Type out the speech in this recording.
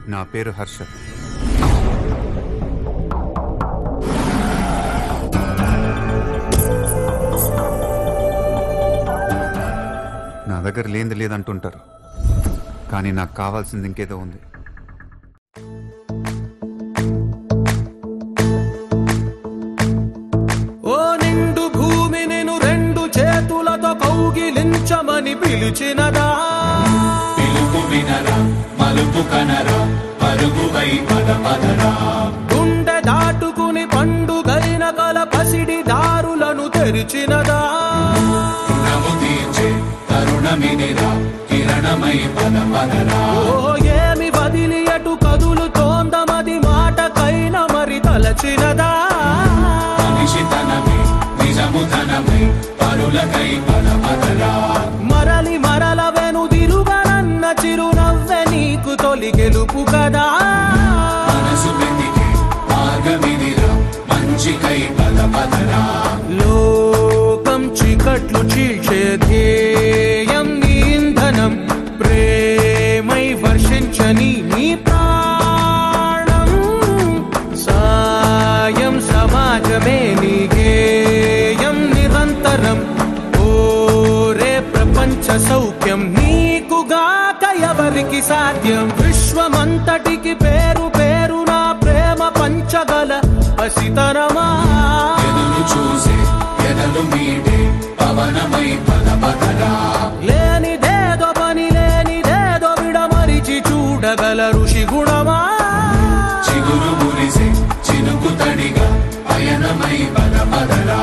నా పేరు హర్షత్. నా దగ్గర లేనిది లేదంటుంటారు, కానీ నాకు కావాల్సింది ఇంకేదో ఉంది. ఓ నిండు భూమి నేను రెండు చేతులతో కౌగిలించమని పిలిచినదా, పిలుపు వినరా మలుపు కనరా పరుగువై పదపదరా, గుండె దాటుకుని పండుగైన కల పసిడి దారులను తెరిచినదా, రుణము తీర్చే తరుణమినిరా కిరణమై పదపదరా, ఓ ఏమి వదిలి అటు కదులుతోందమది మాటకైన మరి తలచినదా, మనిషితనమే నిజముతనమై పరులకై పదపదరా, మరలి మరల వెనుదిరుగనన్న చిరునవ్వె నీకు తొలి గెలుపు కదా, మనసు వెతికే మార్గమినిరా మంచికై పదపదరా, లోకం చీకట్లు చీల్చే ధ్యేయం నీ ఇంధనం, ప్రేమై వర్షించని నీ ప్రాణం, సాయం సమాజమే నీ గేయం నిరంతరం, ఓరే ప్రపంచ సౌఖ్యం నీకుగాక ఎవరికి సాధ్యం, విశ్వమంతటికి పేరు పేరు నా ప్రేమ పంచగల పసితనమా, ఎదురు చూసే ఎదలు మీటే పవనమై పదపదరా, లేనిదేదో పని లేనిదేదో విడమరిచి చూడగల ఋషి గుణమా, చిగురు మురిసే చినుకు తడిగా పయనమై పదపదరా.